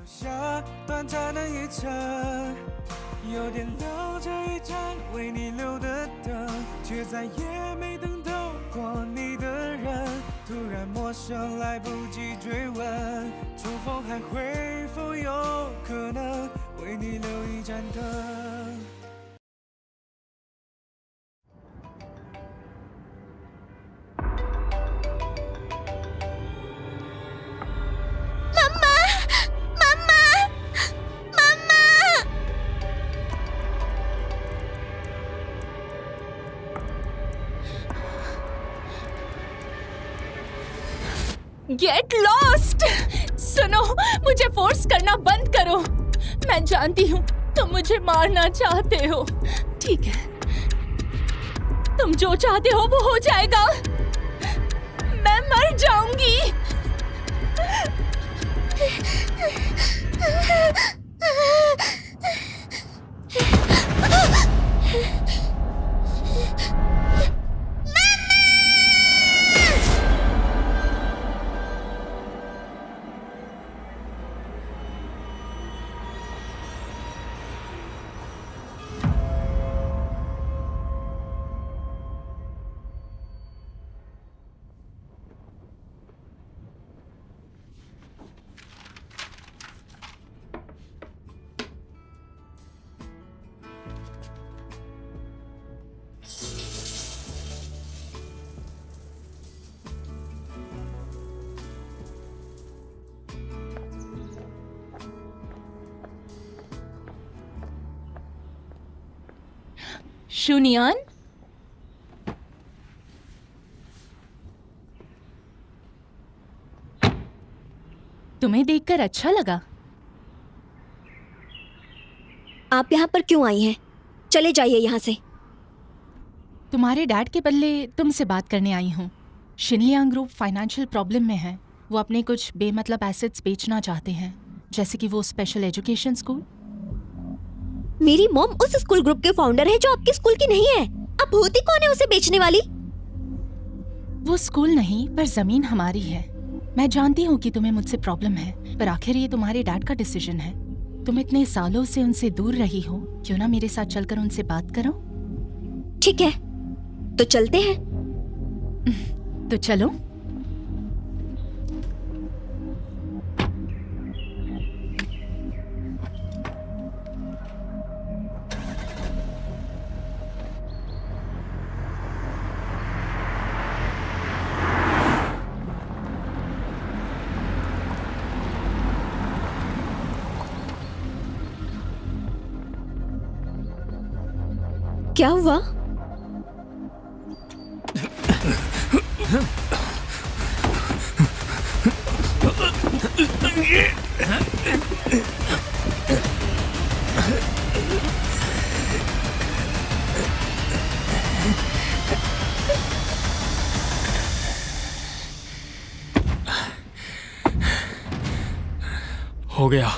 下短暂的一程，有点留着一盏为你留的灯，却再也没等到过你的人，突然陌生来不及追问，重逢还会否有可能为你留一盏灯？गेट lost. सुनो, मुझे force करना बंद करो। मैं जानती हूँ तुम मुझे मारना चाहते हो, ठीक है? तुम जो चाहते हो वो हो जाएगा। मैं मर जाऊंगी। शुनियान, तुम्हें देखकर अच्छा लगा। आप यहाँ पर क्यों आई हैं? चले जाइए यहाँ से। तुम्हारे डैड के बदले तुमसे बात करने आई हूँ। शिनलियांग ग्रुप फाइनेंशियल प्रॉब्लम में है। वो अपने कुछ बेमतलब एसेट्स बेचना चाहते हैं, जैसे कि वो स्पेशल एजुकेशन स्कूल। मेरी मॉम उस स्कूल ग्रुप के फाउंडर है जो आपके स्कूल की नहीं है। अब होती कौन है उसे बेचने वाली? वो स्कूल नहीं, पर जमीन हमारी है। मैं जानती हूँ कि तुम्हें मुझसे प्रॉब्लम है, पर आखिर ये तुम्हारे डैड का डिसीजन है। तुम इतने सालों से उनसे दूर रही हो, क्यों ना मेरे साथ चलकर उनसे बात करो? ठीक है, तो चलते हैं। तो चलो। क्या हुआ? हो गया।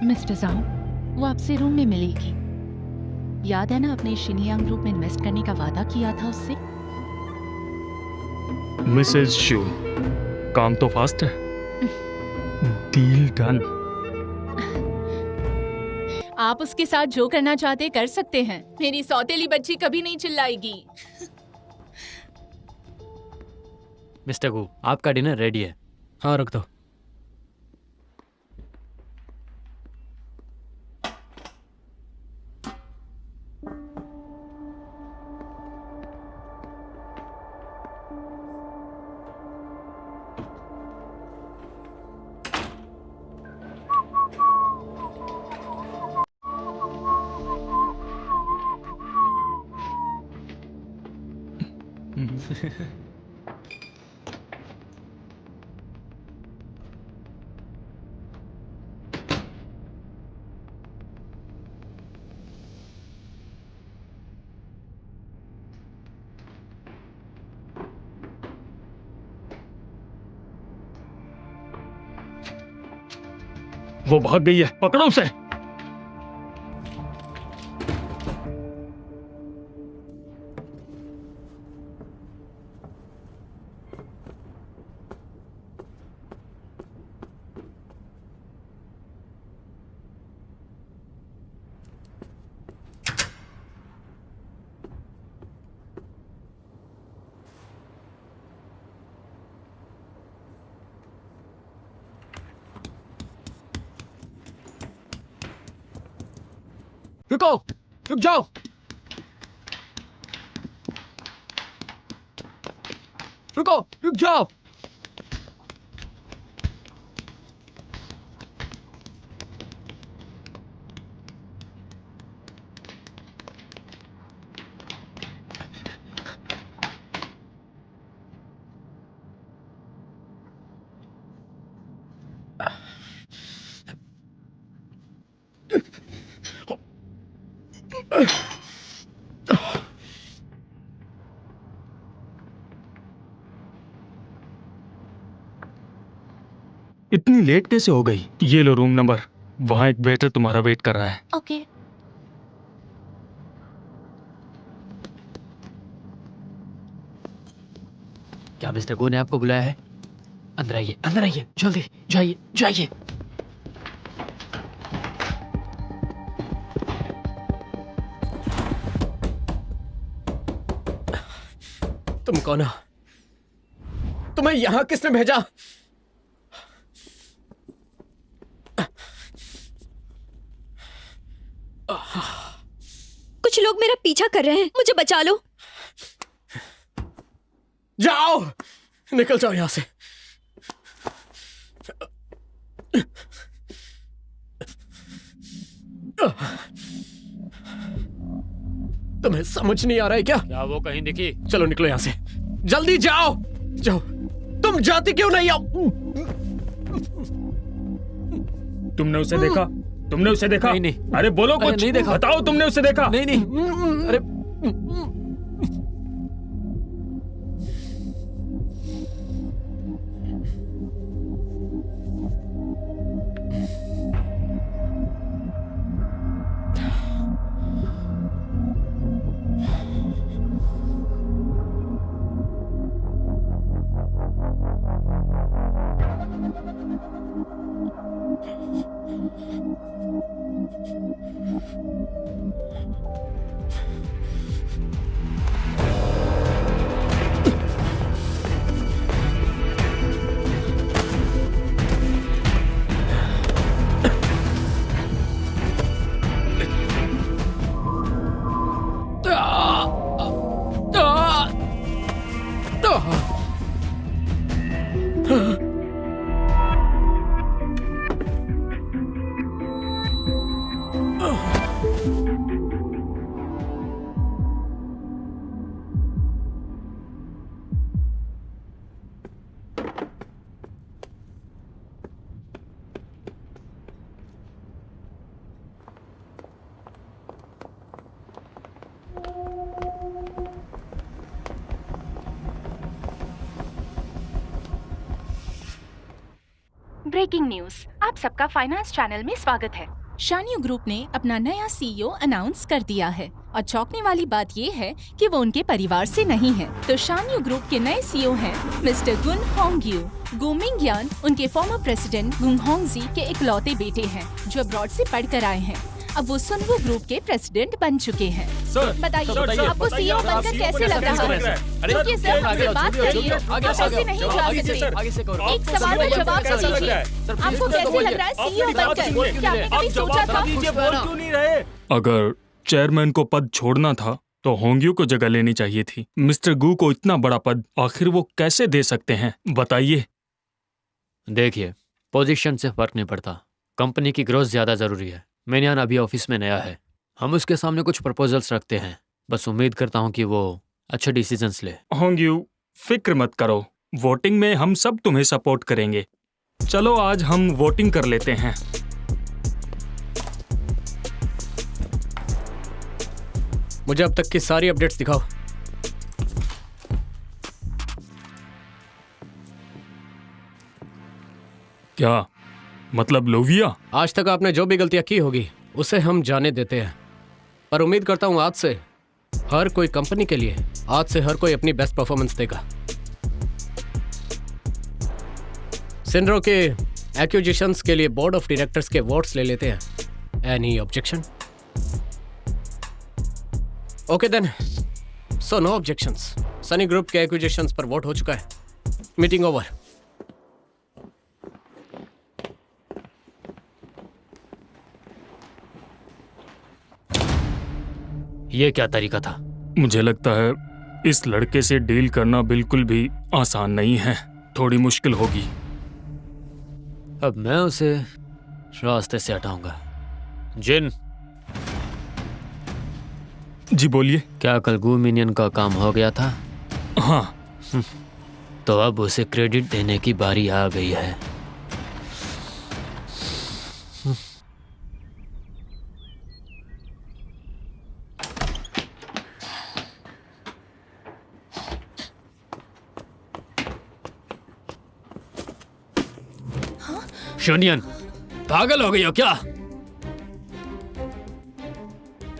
मिस्टर जाओ, वो आपसे रूम में मिलेगी। याद है ना, अपने शिनलियांग ग्रुप में इन्वेस्ट करने का वादा किया था उससे। मिसेस शू, काम तो फास्ट है। Deal done. आप उसके साथ जो करना चाहते कर सकते हैं। मेरी सौतेली बच्ची कभी नहीं चिल्लाएगी। मिस्टर गू, आपका डिनर रेडी है। हाँ, रख दो। वो भाग गई है, पकड़ो उसे। रुको, रुक जाओ। रुको, रुक जाओ। इतनी लेट कैसे हो गई? ये लो रूम नंबर, वहां एक वेटर तुम्हारा वेट कर रहा है। ओके। क्या मिस्टर गो ने आपको बुलाया है? अंदर आइए, अंदर आइए, जल्दी जाइए, जाइए। तुम कौन हो? तुम्हें यहां किसने भेजा? कुछ लोग मेरा पीछा कर रहे हैं, मुझे बचा लो। जाओ, निकल जाओ यहां से। तुम्हें समझ नहीं आ रहा है क्या? क्या वो कहीं दिखी? चलो निकलो यहां से, जल्दी जाओ, जाओ। तुम जाती क्यों नहीं? आओ। तुमने उसे देखा? तुमने उसे देखा? नहीं, नहीं। अरे बोलो अरे कुछ, नहीं देखा। बताओ तुमने उसे देखा? नहीं, नहीं। अरे ब्रेकिंग न्यूज, आप सबका फाइनेंस चैनल में स्वागत है। शान्यू ग्रुप ने अपना नया सीईओ अनाउंस कर दिया है और चौंकने वाली बात ये है कि वो उनके परिवार से नहीं है। तो शान्यू ग्रुप के नए सीईओ हैं मिस्टर गुन होंगयू। गु मिंगयान उनके फॉर्मर प्रेसिडेंट गुन होंगजी के इकलौते बेटे हैं जो अब्रॉड से पढ़कर आए हैं। अब वो सुनवो ग्रुप के प्रेसिडेंट बन चुके हैं। बताइए आपको सीईओ बनकर कैसे लग रहा है? क्योंकि सर हमसे बात करिए, आप ऐसे नहीं जा सकते। एक सवाल का जवाब दीजिए, आपको कैसे लग रहा है सीईओ बनकर? क्या आपने कभी सोचा था? अगर चेयरमैन को पद छोड़ना था तो होंग्यू को जगह लेनी चाहिए थी। मिस्टर गू को इतना बड़ा पद आखिर वो कैसे दे सकते हैं, बताइए। देखिए, पोजीशन से फर्क नहीं पड़ता, कंपनी की ग्रोथ ज्यादा जरूरी है। मेनियान अभी ऑफिस में नया है, हम उसके सामने कुछ प्रपोजल्स रखते हैं। बस उम्मीद करता हूँ कि वो अच्छे डिसीजंस ले। होंग्यू, फिक्र मत करो, वोटिंग में हम सब तुम्हें सपोर्ट करेंगे। चलो आज हम वोटिंग कर लेते हैं। मुझे अब तक की सारी अपडेट्स दिखाओ। क्या मतलब लोविया? आज तक आपने जो भी गलतियां की होगी उसे हम जाने देते हैं, पर उम्मीद करता हूं आज से हर कोई कंपनी के लिए, आज से हर कोई अपनी बेस्ट परफॉर्मेंस देगा। सिंड्रो के एक्विजिशंस के लिए बोर्ड ऑफ डायरेक्टर्स के वोट्स ले लेते हैं। Any objection? Okay then, so no objections. Sunny group के एक्विजिशंस पर वोट हो चुका है। Meeting over. ये क्या तरीका था? मुझे लगता है इस लड़के से डील करना बिल्कुल भी आसान नहीं है, थोड़ी मुश्किल होगी। अब मैं उसे रास्ते से हटाऊंगा। जिन, जी बोलिए। क्या कल गू मिनियन का काम हो गया था? हाँ। तो अब उसे क्रेडिट देने की बारी आ गई है। शूनियन, पागल हो गई हो क्या?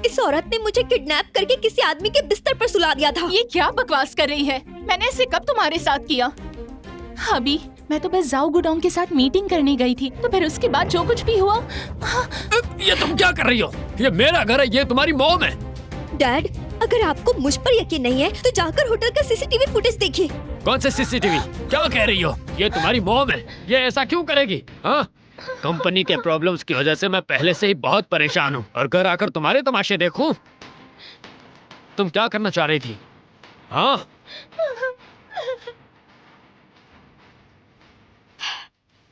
इस औरत ने मुझे किडनैप करके किसी आदमी के बिस्तर पर सुला दिया था। ये क्या बकवास कर रही है? मैंने ऐसे कब तुम्हारे साथ किया? अभी मैं तो बस जाओ गुडोंग के साथ मीटिंग करने गई थी, तो फिर उसके बाद जो कुछ भी हुआ। ये तुम क्या कर रही हो? ये मेरा घर है, ये तुम्हारी मॉम है। डैड, अगर आपको मुझ पर यकीन नहीं है तो जाकर होटल का सीसीटीवी फुटेज देखिए। कौन से सीसीटीवी? क्या कह रही हो? ये तुम्हारी मॉम है, ये ऐसा क्यों करेगी? हाँ, कंपनी के प्रॉब्लम्स की वजह से मैं पहले से ही बहुत परेशान हूँ, और घर आकर तुम्हारे तमाशे देखूं? तुम क्या करना चाह रही थी? हाँ,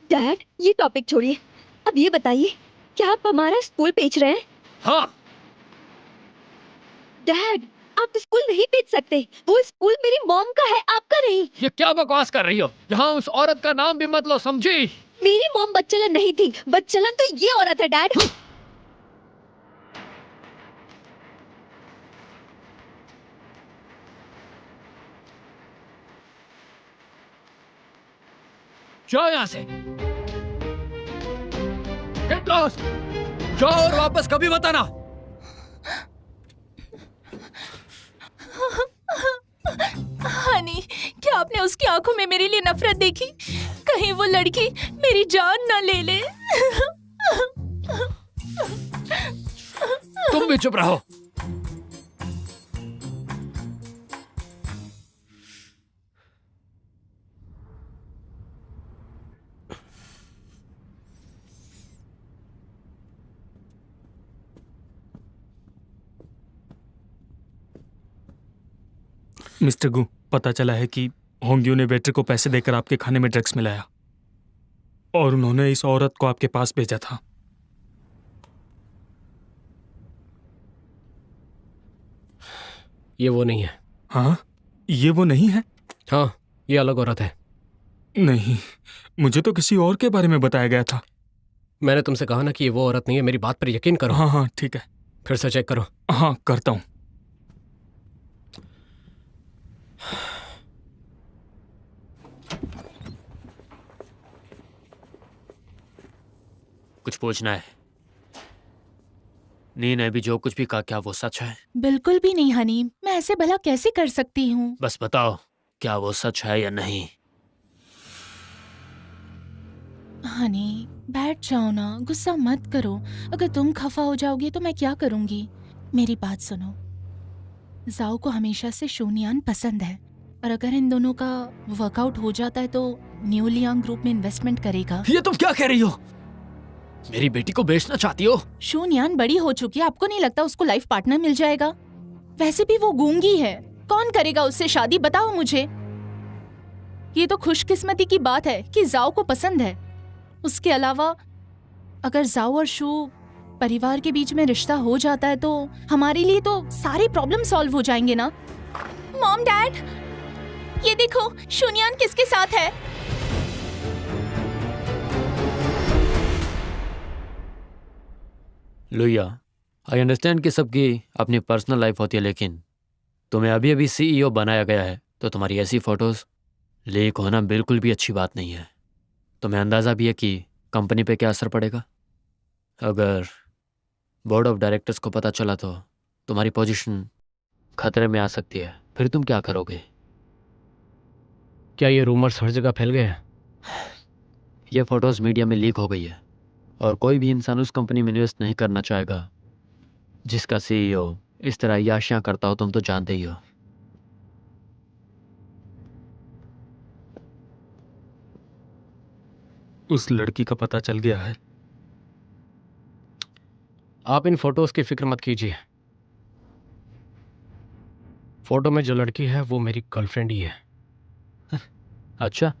डैड, ये टॉपिक छोड़िए, अब ये बताइए, क्या आप हमारा स्कूल बेच रहे हैं? हाँ। डैड, आप स्कूल नहीं बेच सकते। वो स्कूल मेरी मॉम का है, आपका नहीं। ये क्या बकवास कर रही हो? यहाँ उस औरत का नाम भी मत लो, समझी? मेरी मॉम बदचलन नहीं थी, बदचलन तो ये औरत है डैड। जाओ यहाँ से, Get lost! जाओ और वापस कभी मत आना। हनी, क्या आपने उसकी आंखों में मेरे लिए नफरत देखी? कहीं वो लड़की मेरी जान ना ले ले। तुम भी चुप रहो। मिस्टर गू, पता चला है कि होंग्यू ने वेटर को पैसे देकर आपके खाने में ड्रग्स मिलाया और उन्होंने इस औरत को आपके पास भेजा था। ये वो नहीं है। हाँ, ये वो नहीं है? हाँ, ये अलग औरत है। नहीं, मुझे तो किसी और के बारे में बताया गया था। मैंने तुमसे कहा ना कि ये वो औरत नहीं है। मेरी बात पर यकीन करो। हाँ हाँ ठीक है, फिर से चेक करो। हाँ करता हूँ। कुछ पूछना है? नी ने भी जो कुछ भी कहा, क्या वो सच है? बिल्कुल भी नहीं हनी, मैं ऐसे भला कैसे कर सकती हूँ? बस बताओ, क्या वो सच है या नहीं? हनी, बैठ जाओ ना, गुस्सा मत करो। अगर तुम खफा हो जाओगी तो मैं क्या करूँगी? मेरी बात सुनो, जाओ को हमेशा से शूनियान पसंद है, और अगर इन दोनों का वर्कआउट हो जाता है तो न्यू लियांग ग्रुप में इन्वेस्टमेंट करेगा। ये तुम क्या कह रही हो? मेरी बेटी को बेचना चाहती हो? शूनियान बड़ी हो चुकी है, आपको नहीं लगता उसको लाइफ पार्टनर मिल जाएगा? वैसे भी वो गूंगी है, कौन करेगा उससे शादी, बताओ मुझे। ये तो खुशकिस्मती की बात है कि जाओ को पसंद है। उसके अलावा अगर जाओ और शू परिवार के बीच में रिश्ता हो जाता है तो हमारे लिए तो सारे प्रॉब्लम सॉल्व हो जाएंगे ना। मॉम, डैड, ये देखो शुनियान किसके साथ है। लुइया, आई अंडरस्टैंड कि सबकी अपनी पर्सनल लाइफ होती है, लेकिन तुम्हें अभी अभी CEO बनाया गया है, तो तुम्हारी ऐसी फोटोज लीक होना बिल्कुल भी अच्छी बात नहीं है। तुम्हें अंदाज़ा भी है कि कंपनी पे क्या असर पड़ेगा। अगर बोर्ड ऑफ डायरेक्टर्स को पता चला तो तुम्हारी पोजीशन खतरे में आ सकती है। फिर तुम क्या करोगे? क्या ये रूमर्स हर जगह फैल गए हैं? ये फोटोज मीडिया में लीक हो गई है और कोई भी इंसान उस कंपनी में इन्वेस्ट नहीं करना चाहेगा जिसका CEO इस तरह याशियां करता हो। तुम तो जानते ही हो। उस लड़की का पता चल गया है। आप इन फोटोज की फिक्र मत कीजिए। फोटो में जो लड़की है वो मेरी गर्लफ्रेंड ही है। अच्छा,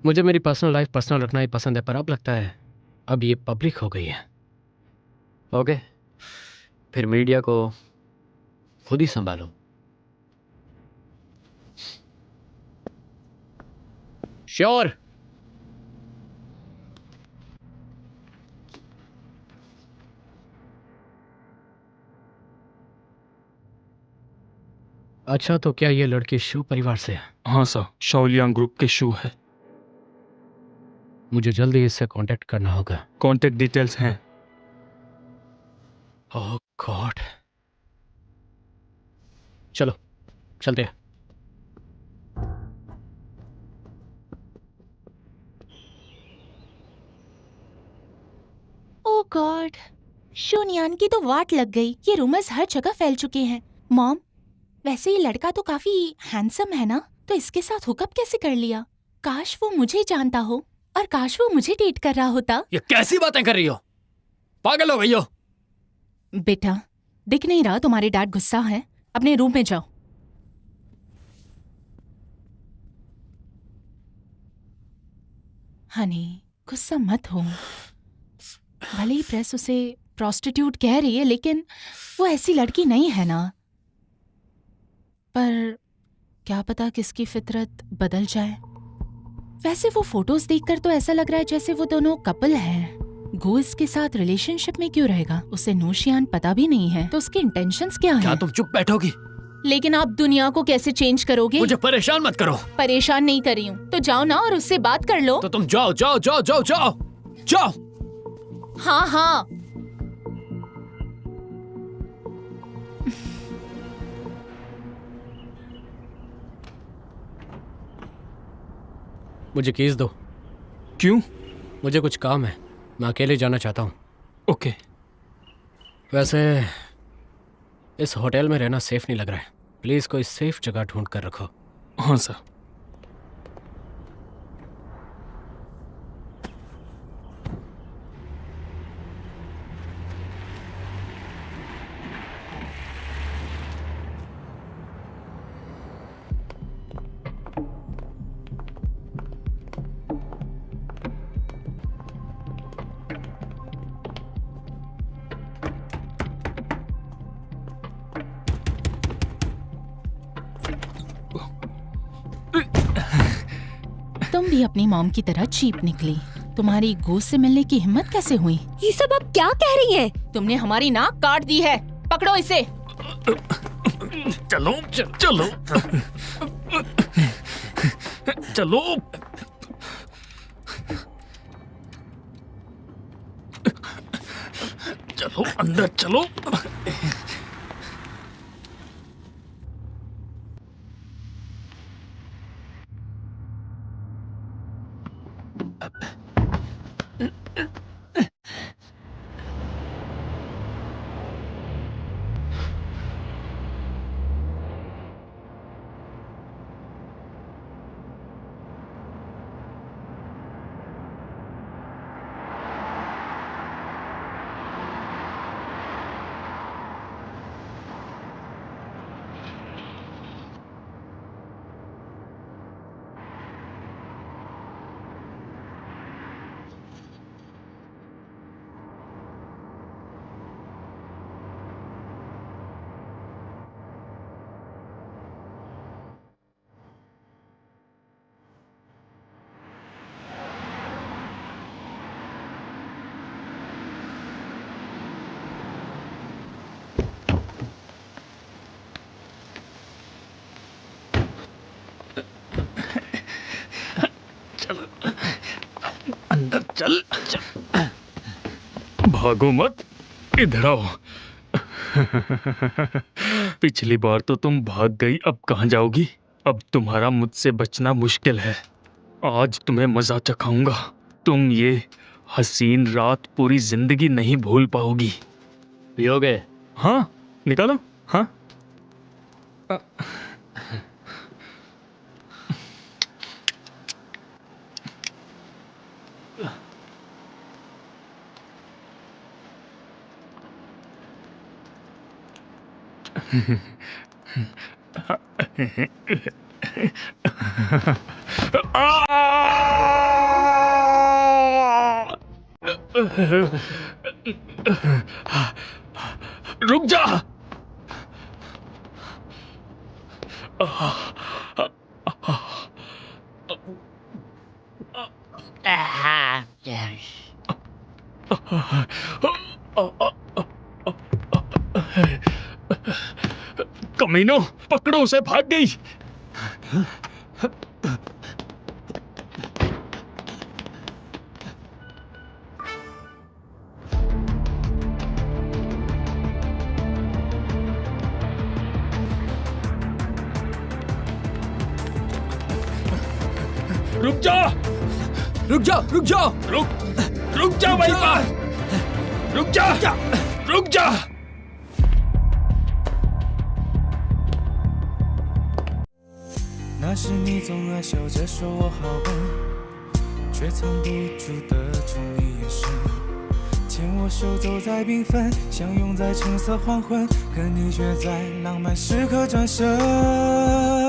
मुझे मेरी पर्सनल लाइफ पर्सनल रखना ही पसंद है, पर अब लगता है अब ये पब्लिक हो गई है। ओके, फिर मीडिया को खुद ही संभालो। श्योर। अच्छा, तो क्या ये लड़की शू परिवार से है? हाँ सर, शाओलियांग ग्रुप के शू है। मुझे जल्दी इससे कांटेक्ट करना होगा। कॉन्टेक्ट डिटेल्स हैं। ओह गॉड, चलो चलते हैं। ओह गॉड, शुनियान की तो वाट लग गई। ये रूमर्स हर जगह फैल चुके हैं। मॉम, वैसे ये लड़का तो काफी हैंडसम है ना, तो इसके साथ हुकअप कैसे कर लिया? काश वो मुझे जानता हो और काश वो मुझे डेट कर रहा होता। ये कैसी बातें कर रही हो? पागल हो गई हो? बेटा, दिख नहीं रहा तुम्हारे डैड गुस्सा है? अपने रूम में जाओ। हनी, गुस्सा मत हो। भले ही प्रेस उसे प्रोस्टिट्यूट कह रही है, लेकिन वो ऐसी लड़की नहीं है ना। पर क्या पता किसकी फितरत बदल जाए। वैसे वो फोटोज देखकर तो ऐसा लग रहा है जैसे वो दोनों कपल हैं। गो इसके साथ रिलेशनशिप में क्यों रहेगा? उसे नूशियान पता भी नहीं है, तो उसके इंटेंशंस क्या क्या हैं? तुम चुप बैठोगे? लेकिन आप दुनिया को कैसे चेंज करोगे? मुझे परेशान मत करो। परेशान नहीं कर रही हूँ, तो जाओ ना और उससे बात कर लो। तो तुम जाओ जाओ जाओ जाओ जाओ जाओ। हाँ हाँ। मुझे कीज दो। क्यों? मुझे कुछ काम है, मैं अकेले जाना चाहता हूँ। ओके। वैसे इस होटल में रहना सेफ नहीं लग रहा है। प्लीज कोई सेफ जगह ढूंढ कर रखो। हाँ सर। तुम भी अपनी मॉम की तरह चीप निकली। तुम्हारी गो से मिलने की हिम्मत कैसे हुई? ये सब आप क्या कह रही हैं? तुमने हमारी नाक काट दी है। पकड़ो इसे। चलो चलो चलो। चलो अंदर चलो। चल भागो मत, इधर आओ। पिछली बार तो तुम भाग गई, अब कहाँ जाओगी? अब तुम्हारा मुझसे बचना मुश्किल है। आज तुम्हें मजा चखाऊंगा। तुम ये हसीन रात पूरी जिंदगी नहीं भूल पाओगी। पियोगे? हाँ, निकालो। हाँ। रुक जा। कमीनो, पकड़ो उसे, भाग गई। रुक जा, रुक जाओ, रुक जाओ। रुक जा वहीं पर। रुक जा, रुक जा।那时你总爱笑着说我好笨，却藏不住的宠溺眼神，牵我手走在缤纷，相拥在橙色黄昏，可你却在浪漫时刻转身。